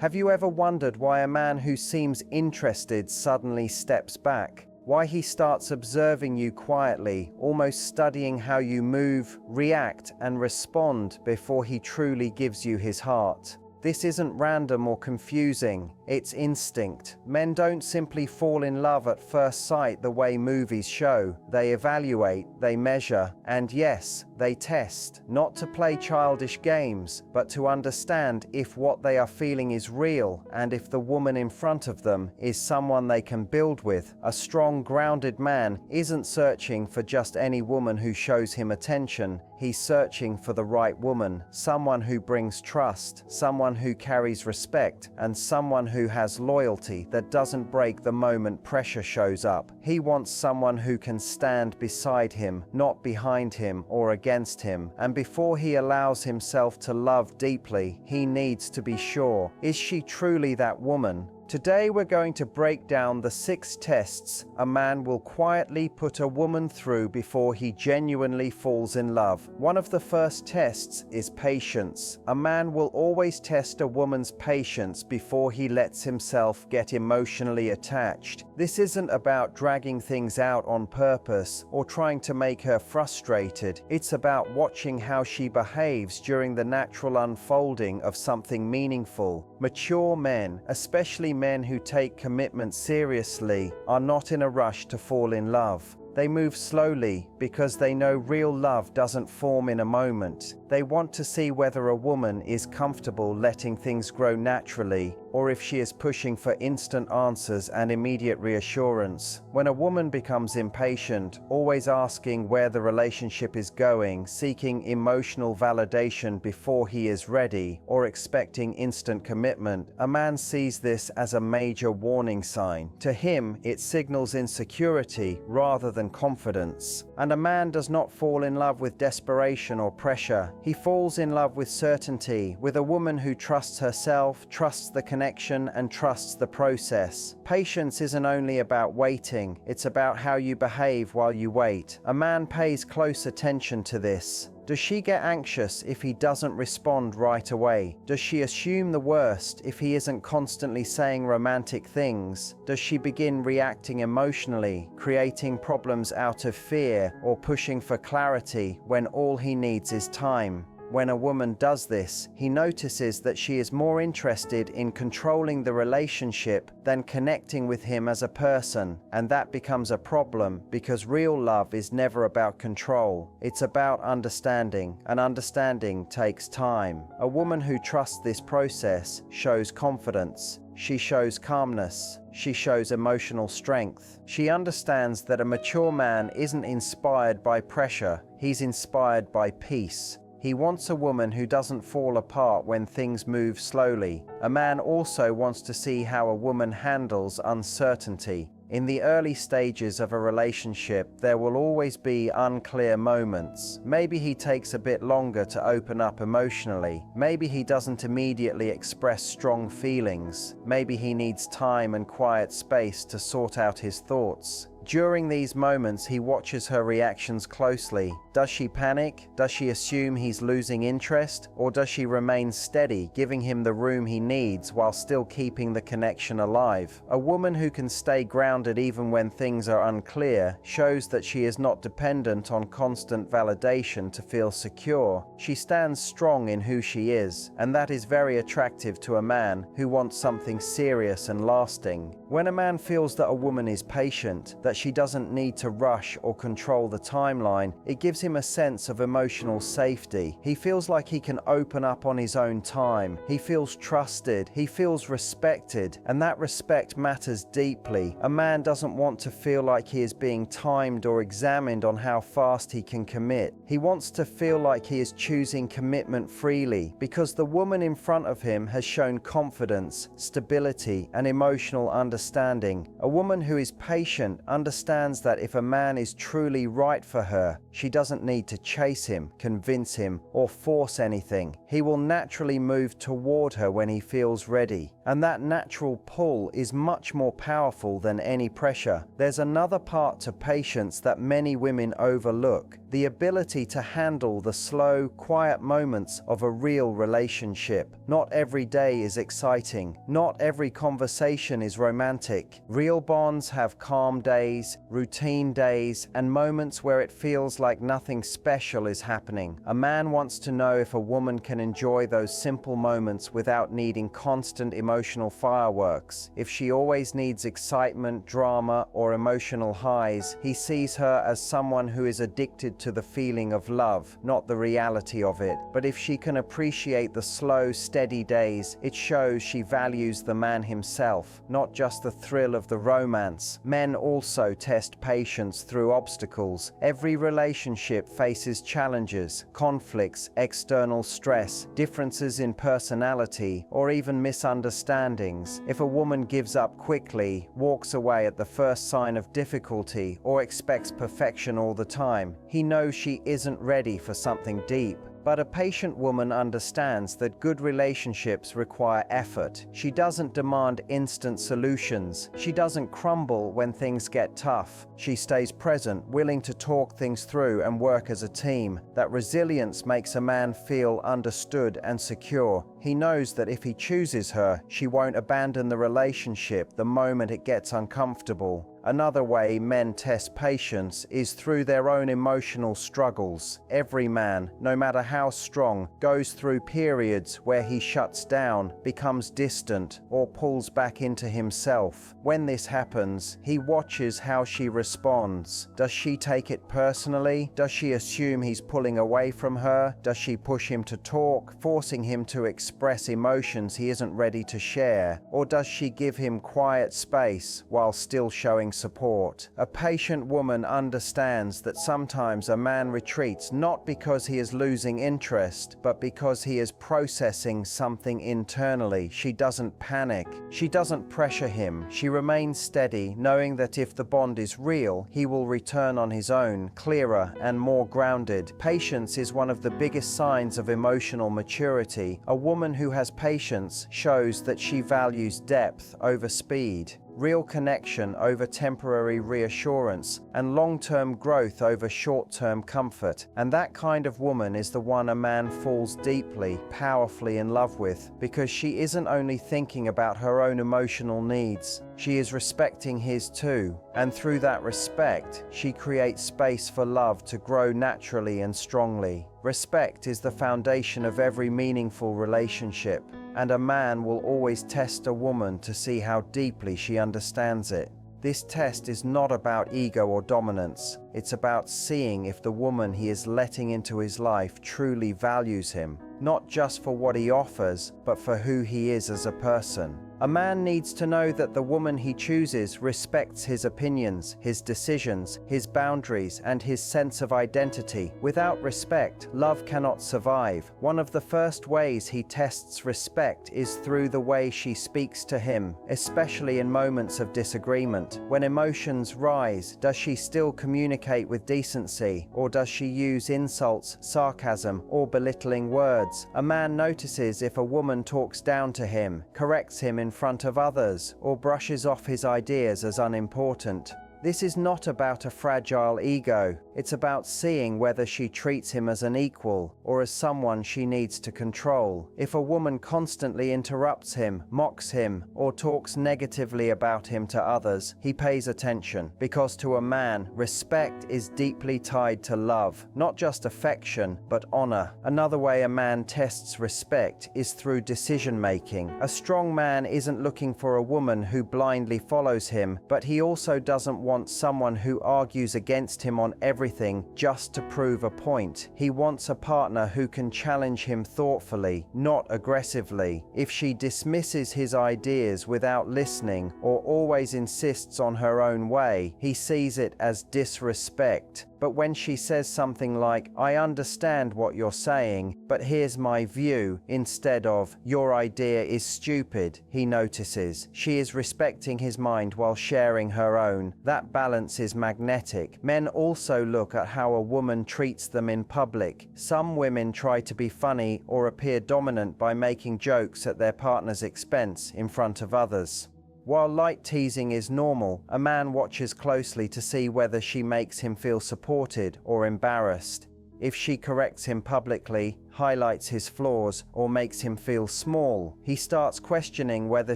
Have you ever wondered why a man who seems interested suddenly steps back? Why he starts observing you quietly, almost studying how you move, react, and respond before he truly gives you his heart? This isn't random or confusing, it's instinct. Men don't simply fall in love at first sight the way movies show. They evaluate, they measure, and yes, they test. Not to play childish games, but to understand if what they are feeling is real and if the woman in front of them is someone they can build with. A strong, grounded man isn't searching for just any woman who shows him attention. He's searching for the right woman, someone who brings trust, someone who carries respect, and someone who has loyalty that doesn't break the moment pressure shows up. He wants someone who can stand beside him, not behind him or against him. And before he allows himself to love deeply, he needs to be sure, is she truly that woman? Today we're going to break down the 6 tests a man will quietly put a woman through before he genuinely falls in love. One of the first tests is patience. A man will always test a woman's patience before he lets himself get emotionally attached. This isn't about dragging things out on purpose or trying to make her frustrated. It's about watching how she behaves during the natural unfolding of something meaningful. Mature men, especially men who take commitment seriously, are not in a rush to fall in love. They move slowly because they know real love doesn't form in a moment. They want to see whether a woman is comfortable letting things grow naturally, or if she is pushing for instant answers and immediate reassurance. When a woman becomes impatient, always asking where the relationship is going, seeking emotional validation before he is ready, or expecting instant commitment, a man sees this as a major warning sign. To him, it signals insecurity rather than confidence. And a man does not fall in love with desperation or pressure. He falls in love with certainty, with a woman who trusts herself, trusts the connection, and trusts the process. Patience isn't only about waiting, it's about how you behave while you wait. A man pays close attention to this. Does she get anxious if he doesn't respond right away? Does she assume the worst if he isn't constantly saying romantic things? Does she begin reacting emotionally, creating problems out of fear, or pushing for clarity when all he needs is time? When a woman does this, he notices that she is more interested in controlling the relationship than connecting with him as a person, and that becomes a problem because real love is never about control. It's about understanding, and understanding takes time. A woman who trusts this process shows confidence. She shows calmness. She shows emotional strength. She understands that a mature man isn't inspired by pressure, he's inspired by peace. He wants a woman who doesn't fall apart when things move slowly. A man also wants to see how a woman handles uncertainty. In the early stages of a relationship, there will always be unclear moments. Maybe he takes a bit longer to open up emotionally. Maybe he doesn't immediately express strong feelings. Maybe he needs time and quiet space to sort out his thoughts. During these moments, he watches her reactions closely. Does she panic? Does she assume he's losing interest? Or does she remain steady, giving him the room he needs while still keeping the connection alive? A woman who can stay grounded even when things are unclear shows that she is not dependent on constant validation to feel secure. She stands strong in who she is, and that is very attractive to a man who wants something serious and lasting. When a man feels that a woman is patient, that she doesn't need to rush or control the timeline, it gives him a sense of emotional safety. He feels like he can open up on his own time. He feels trusted. He feels respected, and that respect matters deeply. A man doesn't want to feel like he is being timed or examined on how fast he can commit. He wants to feel like he is choosing commitment freely because the woman in front of him has shown confidence, stability, and emotional understanding. A woman who is patient understands that if a man is truly right for her, she doesn't need to chase him, convince him, or force anything. He will naturally move toward her when he feels ready. And that natural pull is much more powerful than any pressure. There's another part to patience that many women overlook. the ability to handle the slow, quiet moments of a real relationship. Not every day is exciting. Not every conversation is romantic. Real bonds have calm days, routine days, and moments where it feels like nothing special is happening. A man wants to know if a woman can enjoy those simple moments without needing constant emotional fireworks. If she always needs excitement, drama, or emotional highs, he sees her as someone who is addicted to the feeling of love, not the reality of it. But if she can appreciate the slow, steady days, it shows she values the man himself, not just the thrill of the romance. Men also test patience through obstacles. Every relationship faces challenges, conflicts, external stress, differences in personality, or even misunderstandings. If a woman gives up quickly, walks away at the first sign of difficulty, or expects perfection all the time, he knows she isn't ready for something deep. But a patient woman understands that good relationships require effort. She doesn't demand instant solutions. She doesn't crumble when things get tough. She stays present, willing to talk things through and work as a team. That resilience makes a man feel understood and secure. He knows that if he chooses her, she won't abandon the relationship the moment it gets uncomfortable. Another way men test patience is through their own emotional struggles. Every man, no matter how strong, goes through periods where he shuts down, becomes distant, or pulls back into himself. When this happens, he watches how she responds. Does she take it personally? Does she assume he's pulling away from her? Does she push him to talk, forcing him to express emotions he isn't ready to share? Or does she give him quiet space while still showing support? A patient woman understands that sometimes a man retreats not because he is losing interest, but because he is processing something internally. She doesn't panic. She doesn't pressure him. She remains steady, knowing that if the bond is real, he will return on his own, clearer and more grounded. Patience is one of the biggest signs of emotional maturity. A woman who has patience shows that she values depth over speed, real connection over temporary reassurance, and long-term growth over short-term comfort. And that kind of woman is the one a man falls deeply, powerfully in love with, because she isn't only thinking about her own emotional needs, she is respecting his too. And through that respect, she creates space for love to grow naturally and strongly. Respect is the foundation of every meaningful relationship, and a man will always test a woman to see how deeply she understands it. This test is not about ego or dominance. It's about seeing if the woman he is letting into his life truly values him, not just for what he offers, but for who he is as a person. A man needs to know that the woman he chooses respects his opinions, his decisions, his boundaries, and his sense of identity. Without respect, love cannot survive. One of the first ways he tests respect is through the way she speaks to him, especially in moments of disagreement. When emotions rise, does she still communicate with decency, or does she use insults, sarcasm, or belittling words? A man notices if a woman talks down to him, corrects him in front of others, or brushes off his ideas as unimportant. This is not about a fragile ego. It's about seeing whether she treats him as an equal or as someone she needs to control. If a woman constantly interrupts him, mocks him, or talks negatively about him to others, he pays attention, because to a man, respect is deeply tied to love, not just affection, but honor. Another way a man tests respect is through decision-making. A strong man isn't looking for a woman who blindly follows him, but he also doesn't want someone who argues against him on everything just to prove a point. He wants a partner who can challenge him thoughtfully, not aggressively. If she dismisses his ideas without listening or always insists on her own way, he sees it as disrespect. But when she says something like, "I understand what you're saying, but here's my view," instead of, "Your idea is stupid," he notices she is respecting his mind while sharing her own. That balance is magnetic. Men also look at how a woman treats them in public. Some women try to be funny or appear dominant by making jokes at their partner's expense in front of others. While light teasing is normal, a man watches closely to see whether she makes him feel supported or embarrassed. If she corrects him publicly, highlights his flaws, or makes him feel small, he starts questioning whether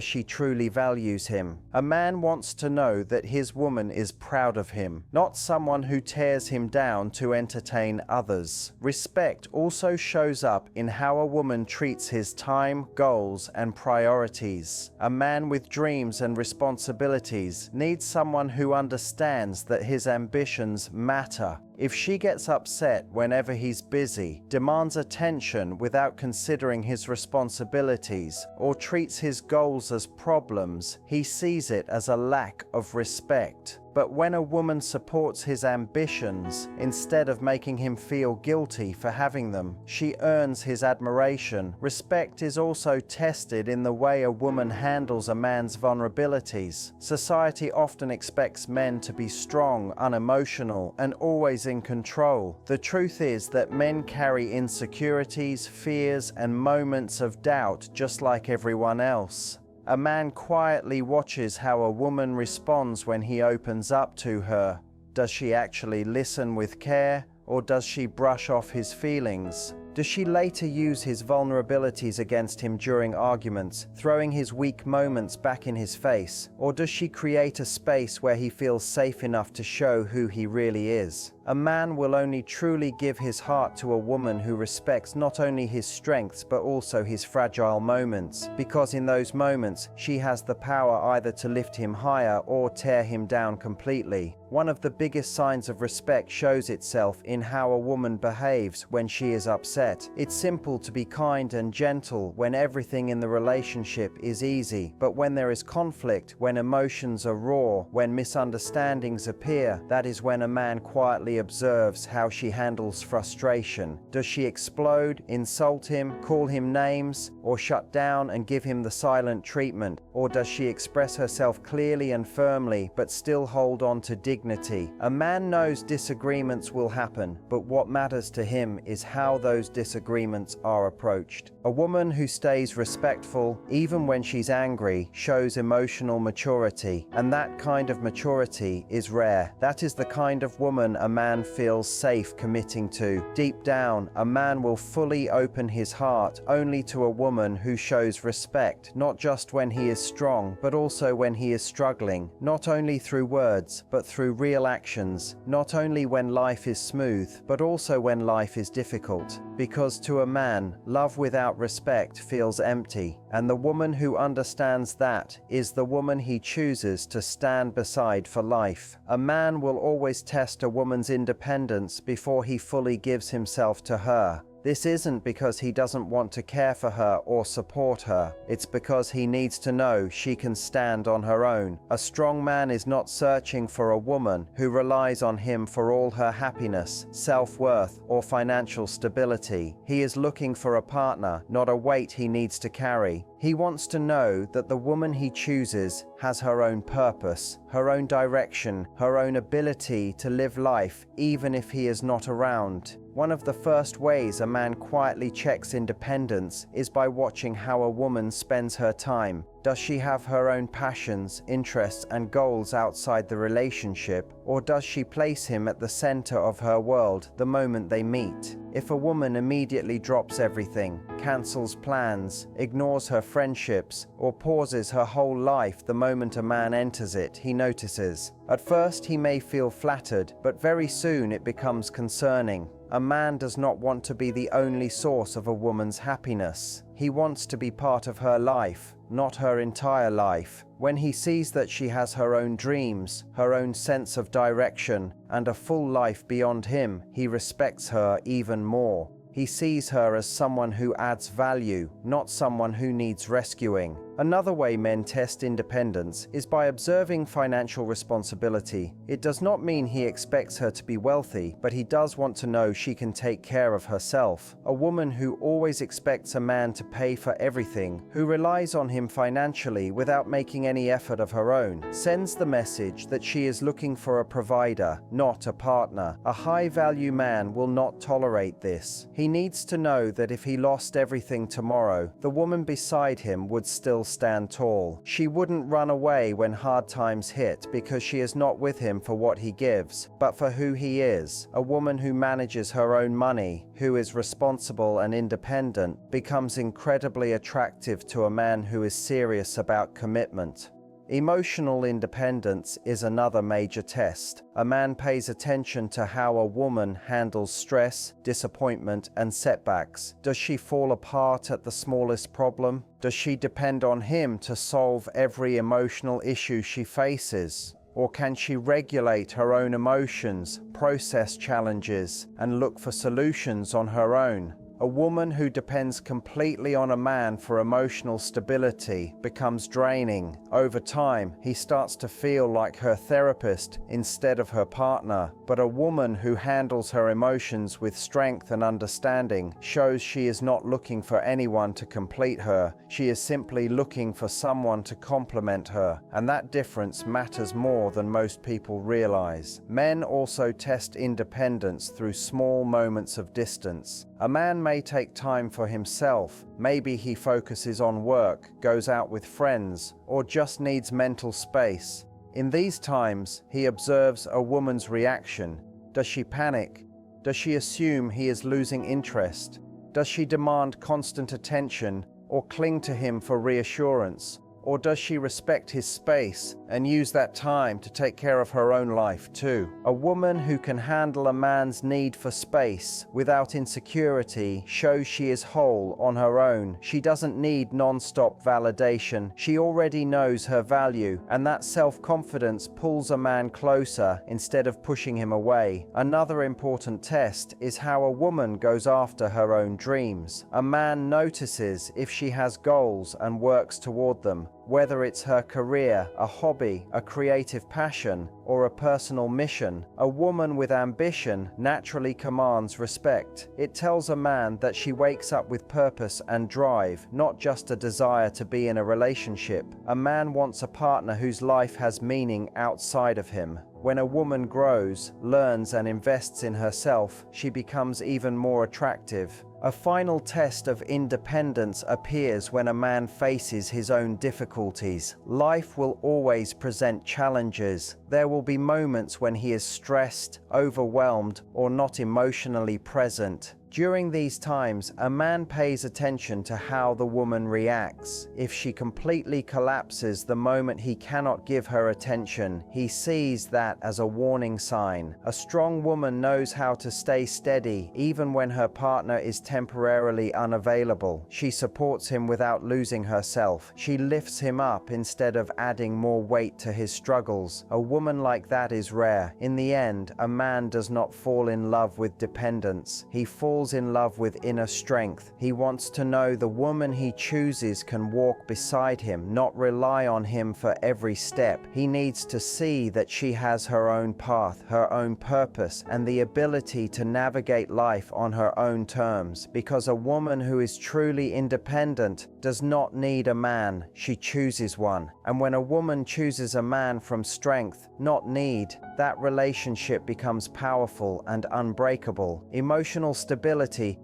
she truly values him. A man wants to know that his woman is proud of him, not someone who tears him down to entertain others. Respect also shows up in how a woman treats his time, goals, and priorities. A man with dreams and responsibilities needs someone who understands that his ambitions matter. If she gets upset whenever he's busy, demands attention without considering his responsibilities, or treats his goals as problems, he sees it as a lack of respect. But when a woman supports his ambitions, instead of making him feel guilty for having them, she earns his admiration. Respect is also tested in the way a woman handles a man's vulnerabilities. Society often expects men to be strong, unemotional, and always in control. The truth is that men carry insecurities, fears, and moments of doubt just like everyone else. A man quietly watches how a woman responds when he opens up to her. Does she actually listen with care, or does she brush off his feelings? Does she later use his vulnerabilities against him during arguments, throwing his weak moments back in his face? Or does she create a space where he feels safe enough to show who he really is? A man will only truly give his heart to a woman who respects not only his strengths but also his fragile moments, because in those moments she has the power either to lift him higher or tear him down completely. One of the biggest signs of respect shows itself in how a woman behaves when she is upset. It's simple to be kind and gentle when everything in the relationship is easy, but when there is conflict, when emotions are raw, when misunderstandings appear, that is when a man quietly observes how she handles frustration. Does she explode, insult him, call him names, or shut down and give him the silent treatment? Or does she express herself clearly and firmly but still hold on to dignity? A man knows disagreements will happen, but what matters to him is how those disagreements are approached. A woman who stays respectful, even when she's angry, shows emotional maturity, and that kind of maturity is rare. That is the kind of woman a man feels safe committing to. Deep down, a man will fully open his heart only to a woman who shows respect, not just when he is strong, but also when he is struggling, not only through words, but through real actions, not only when life is smooth, but also when life is difficult. Because to a man, love without respect feels empty, and the woman who understands that is the woman he chooses to stand beside for life. A man will always test a woman's independence before he fully gives himself to her. This isn't because he doesn't want to care for her or support her. It's because he needs to know she can stand on her own. A strong man is not searching for a woman who relies on him for all her happiness, self-worth, or financial stability. He is looking for a partner, not a weight he needs to carry. He wants to know that the woman he chooses has her own purpose, her own direction, her own ability to live life even if he is not around. One of the first ways a man quietly checks independence is by watching how a woman spends her time. Does she have her own passions, interests, and goals outside the relationship, or does she place him at the center of her world the moment they meet? If a woman immediately drops everything, cancels plans, ignores her friendships, or pauses her whole life the moment a man enters it, he notices. At first he may feel flattered, but very soon it becomes concerning. A man does not want to be the only source of a woman's happiness. He wants to be part of her life, not her entire life. When he sees that she has her own dreams, her own sense of direction, and a full life beyond him, he respects her even more. He sees her as someone who adds value, not someone who needs rescuing. Another way men test independence is by observing financial responsibility. It does not mean he expects her to be wealthy, but he does want to know she can take care of herself. A woman who always expects a man to pay for everything, who relies on him financially without making any effort of her own, sends the message that she is looking for a provider, not a partner. A high-value man will not tolerate this. He needs to know that if he lost everything tomorrow, the woman beside him would still stand tall. She wouldn't run away when hard times hit because she is not with him for what he gives, but for who he is. A woman who manages her own money, who is responsible and independent, becomes incredibly attractive to a man who is serious about commitment. Emotional independence is another major test. A man pays attention to how a woman handles stress, disappointment, and setbacks. Does she fall apart at the smallest problem? Does she depend on him to solve every emotional issue she faces? Or can she regulate her own emotions, process challenges, and look for solutions on her own? A woman who depends completely on a man for emotional stability becomes draining. Over time, he starts to feel like her therapist instead of her partner. But a woman who handles her emotions with strength and understanding shows she is not looking for anyone to complete her. She is simply looking for someone to complement her. And that difference matters more than most people realize. Men also test independence through small moments of distance. A man may take time for himself. Maybe he focuses on work, goes out with friends, or just needs mental space. In these times, he observes a woman's reaction. Does she panic? Does she assume he is losing interest? Does she demand constant attention or cling to him for reassurance? Or does she respect his space and use that time to take care of her own life too? A woman who can handle a man's need for space without insecurity shows she is whole on her own. She doesn't need non-stop validation. She already knows her value, and that self-confidence pulls a man closer instead of pushing him away. Another important test is how a woman goes after her own dreams. A man notices if she has goals and works toward them. Whether it's her career, a hobby, a creative passion, or a personal mission, a woman with ambition naturally commands respect. It tells a man that she wakes up with purpose and drive, not just a desire to be in a relationship. A man wants a partner whose life has meaning outside of him. When a woman grows, learns, and invests in herself, she becomes even more attractive. A final test of independence appears when a man faces his own difficulties. Life will always present challenges. There will be moments when he is stressed, overwhelmed, or not emotionally present. During these times, a man pays attention to how the woman reacts. If she completely collapses the moment he cannot give her attention, he sees that as a warning sign. A strong woman knows how to stay steady even when her partner is temporarily unavailable. She supports him without losing herself. She lifts him up instead of adding more weight to his struggles. A woman like that is rare. In the end, a man does not fall in love with dependence. He falls in love with inner strength. He wants to know the woman he chooses can walk beside him, not rely on him for every step. He needs to see that she has her own path, her own purpose, and the ability to navigate life on her own terms. Because a woman who is truly independent does not need a man, she chooses one. And when a woman chooses a man from strength, not need, that relationship becomes powerful and unbreakable. Emotional stability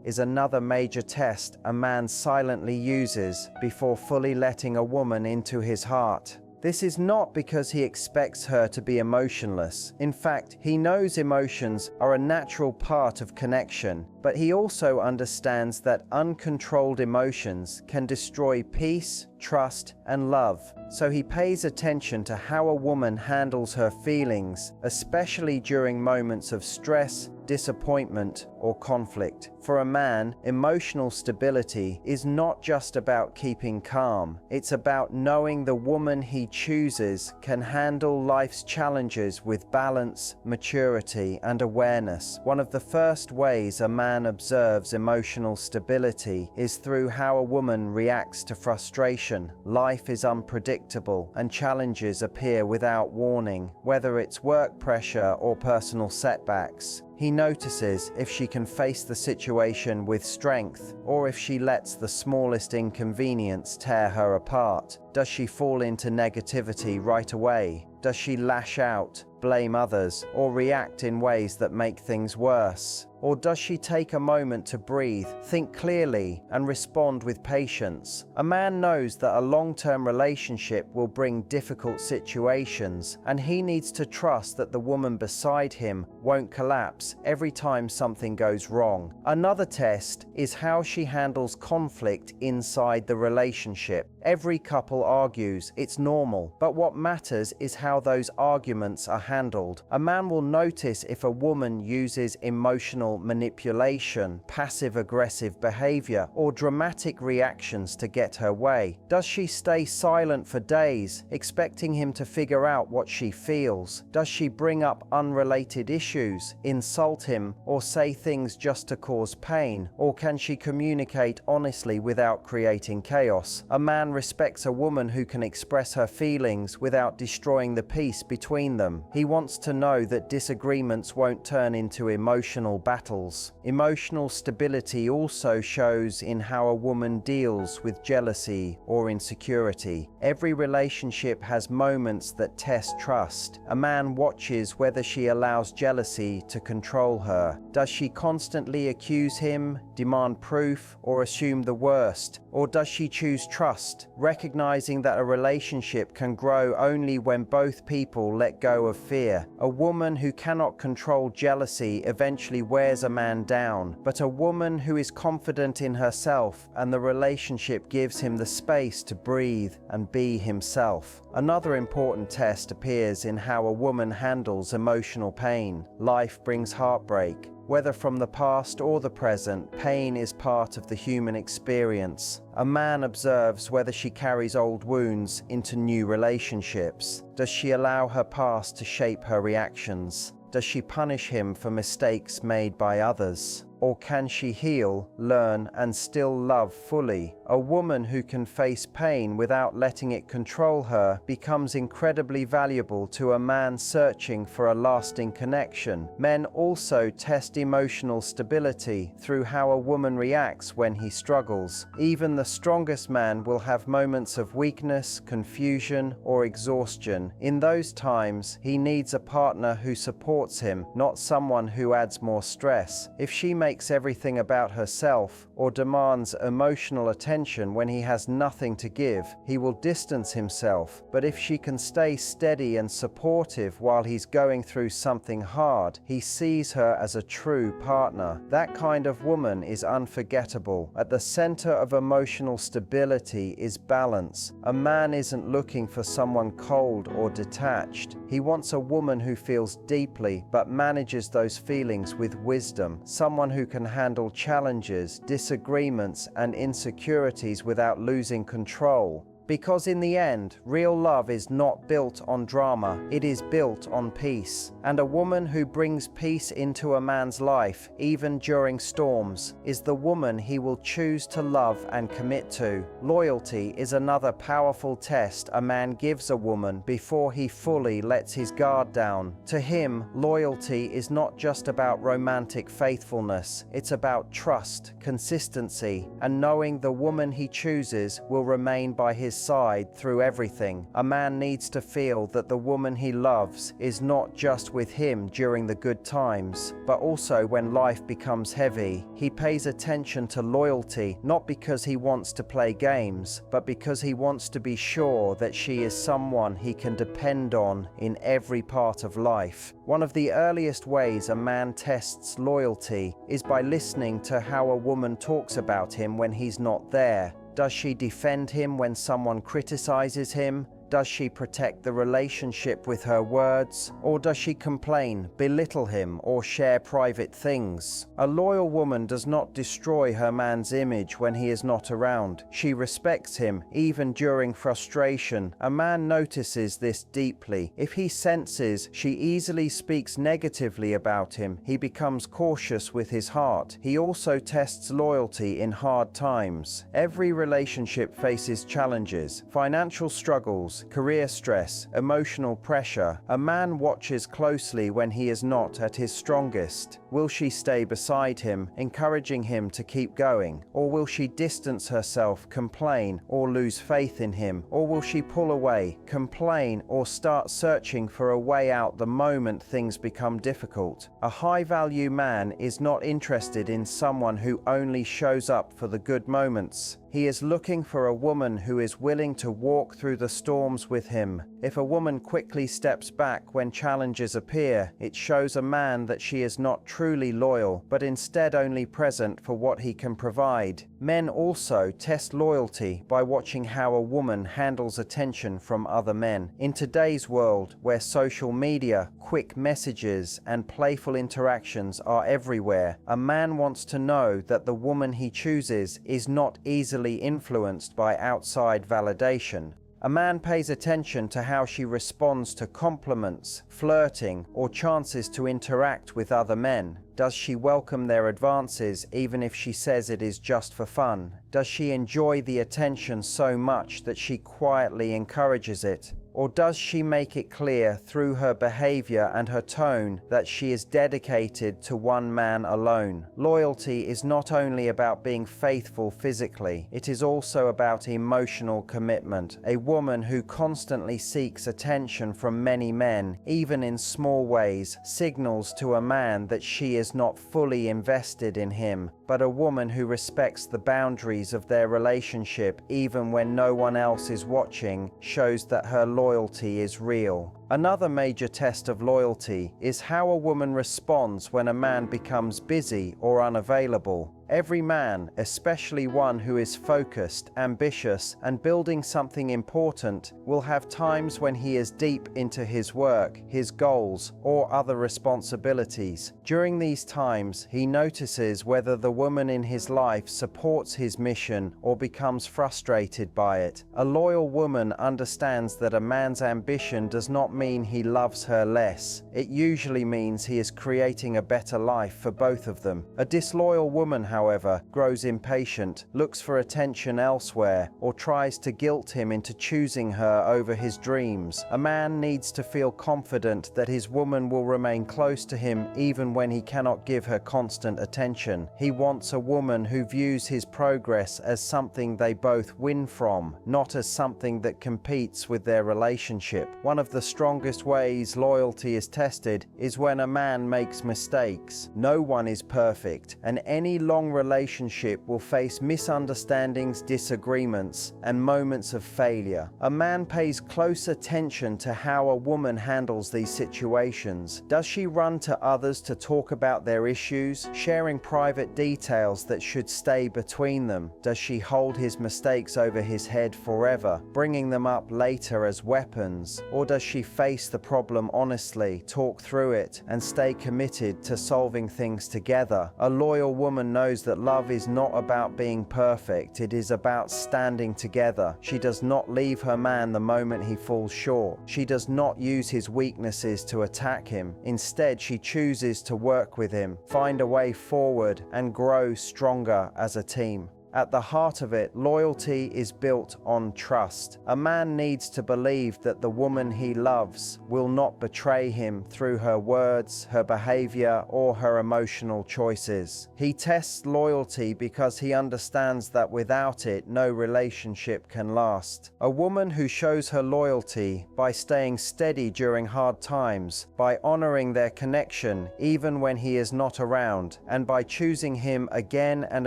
is another major test a man silently uses before fully letting a woman into his heart. This is not because he expects her to be emotionless. In fact, he knows emotions are a natural part of connection, but he also understands that uncontrolled emotions can destroy peace, trust, and love. So he pays attention to how a woman handles her feelings, especially during moments of stress, disappointment, or conflict. For a man, emotional stability is not just about keeping calm. It's about knowing the woman he chooses can handle life's challenges with balance, maturity, and awareness. One of the first ways a man observes emotional stability is through how a woman reacts to frustration. Life is unpredictable, and challenges appear without warning, whether it's work pressure or personal setbacks. He notices if she can face the situation with strength, or if she lets the smallest inconvenience tear her apart. Does she fall into negativity right away? Does she lash out? blame others or react in ways that make things worse? Or does she take a moment to breathe, think clearly, and respond with patience? A man knows that a long-term relationship will bring difficult situations, and he needs to trust that the woman beside him won't collapse every time something goes wrong. Another test is how she handles conflict inside the relationship. Every couple argues, it's normal, but what matters is how those arguments are handled. A man will notice if a woman uses emotional manipulation, passive-aggressive behavior, or dramatic reactions to get her way. Does she stay silent for days, expecting him to figure out what she feels? Does she bring up unrelated issues, insult him, or say things just to cause pain? Or can she communicate honestly without creating chaos? A man respects a woman who can express her feelings without destroying the peace between them. He wants to know that disagreements won't turn into emotional battles. Emotional stability also shows in how a woman deals with jealousy or insecurity. Every relationship has moments that test trust. A man watches whether she allows jealousy to control her. Does she constantly accuse him, demand proof, or assume the worst? Or does she choose trust, recognizing that a relationship can grow only when both people let go of fear? A woman who cannot control jealousy eventually wears a man down, but a woman who is confident in herself and the relationship gives him the space to breathe and be himself. Another important test appears in how a woman handles emotional pain. Life brings heartbreak. Whether from the past or the present, pain is part of the human experience. A man observes whether she carries old wounds into new relationships. Does she allow her past to shape her reactions? Does she punish him for mistakes made by others? Or can she heal, learn, and still love fully? A woman who can face pain without letting it control her becomes incredibly valuable to a man searching for a lasting connection. Men also test emotional stability through how a woman reacts when he struggles. Even the strongest man will have moments of weakness, confusion, or exhaustion. In those times, he needs a partner who supports him, not someone who adds more stress. If she makes everything about herself or demands emotional attention when he has nothing to give, he will distance himself. But if she can stay steady and supportive while he's going through something hard, he sees her as a true partner. That kind of woman is unforgettable. At the center of emotional stability is balance. A man isn't looking for someone cold or detached. He wants a woman who feels deeply but manages those feelings with wisdom. Someone who can handle challenges, disagreements, and insecurities without losing control. Because in the end, real love is not built on drama, it is built on peace. And a woman who brings peace into a man's life, even during storms, is the woman he will choose to love and commit to. Loyalty is another powerful test a man gives a woman before he fully lets his guard down. To him, loyalty is not just about romantic faithfulness, it's about trust, consistency, and knowing the woman he chooses will remain by his side through everything. A man needs to feel that the woman he loves is not just with him during the good times, but also when life becomes heavy. He pays attention to loyalty not because he wants to play games, but because he wants to be sure that she is someone he can depend on in every part of life. One of the earliest ways a man tests loyalty is by listening to how a woman talks about him when he's not there. Does she defend him when someone criticizes him? Does she protect the relationship with her words? Or does she complain, belittle him, or share private things? A loyal woman does not destroy her man's image when he is not around. She respects him, even during frustration. A man notices this deeply. If he senses she easily speaks negatively about him, he becomes cautious with his heart. He also tests loyalty in hard times. Every relationship faces challenges, financial struggles, demands, career stress, emotional pressure. A man watches closely when he is not at his strongest. Will she stay beside him, encouraging him to keep going? Or will she distance herself, complain, or lose faith in him? Or will she pull away, complain, or start searching for a way out the moment things become difficult? A high-value man is not interested in someone who only shows up for the good moments. He is looking for a woman who is willing to walk through the storms with him. If a woman quickly steps back when challenges appear, it shows a man that she is not truly loyal, but instead only present for what he can provide. Men also test loyalty by watching how a woman handles attention from other men. In today's world, where social media, quick messages, and playful interactions are everywhere, a man wants to know that the woman he chooses is not easily influenced by outside validation. A man pays attention to how she responds to compliments, flirting, or chances to interact with other men. Does she welcome their advances even if she says it is just for fun? Does she enjoy the attention so much that she quietly encourages it? Or does she make it clear through her behavior and her tone that she is dedicated to one man alone? Loyalty is not only about being faithful physically, it is also about emotional commitment. A woman who constantly seeks attention from many men, even in small ways, signals to a man that she is not fully invested in him. But a woman who respects the boundaries of their relationship even when no one else is watching shows that her loyalty is real. Another major test of loyalty is how a woman responds when a man becomes busy or unavailable. Every man, especially one who is focused, ambitious, and building something important, will have times when he is deep into his work, his goals, or other responsibilities. During these times, he notices whether the woman in his life supports his mission or becomes frustrated by it. A loyal woman understands that a man's ambition does not mean he loves her less. It usually means he is creating a better life for both of them. A disloyal woman, however, grows impatient, looks for attention elsewhere, or tries to guilt him into choosing her over his dreams. A man needs to feel confident that his woman will remain close to him even when he cannot give her constant attention. He wants a woman who views his progress as something they both win from, not as something that competes with their relationship. One of the strongest ways loyalty is tested is when a man makes mistakes. No one is perfect, and any long relationship will face misunderstandings, disagreements, and moments of failure. A man pays close attention to how a woman handles these situations. Does she run to others to talk about their issues, sharing private details that should stay between them? Does she hold his mistakes over his head forever, bringing them up later as weapons? Or does she face the problem honestly, talk through it, and stay committed to solving things together? A loyal woman knows that love is not about being perfect, it is about standing together. She does not leave her man the moment he falls short. She does not use his weaknesses to attack him. Instead, she chooses to work with him, find a way forward, and grow stronger as a team. At the heart of it, loyalty is built on trust. A man needs to believe that the woman he loves will not betray him through her words, her behavior, or her emotional choices. He tests loyalty because he understands that without it, no relationship can last. A woman who shows her loyalty by staying steady during hard times, by honoring their connection even when he is not around, and by choosing him again and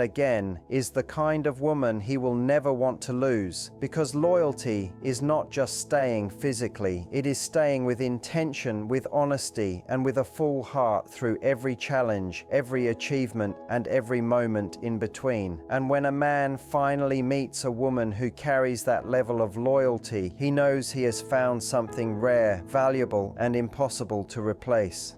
again, is the kind of woman he will never want to lose. Because loyalty is not just staying physically, it is staying with intention, with honesty, and with a full heart through every challenge, every achievement, and every moment in between. And when a man finally meets a woman who carries that level of loyalty, he knows he has found something rare, valuable, and impossible to replace.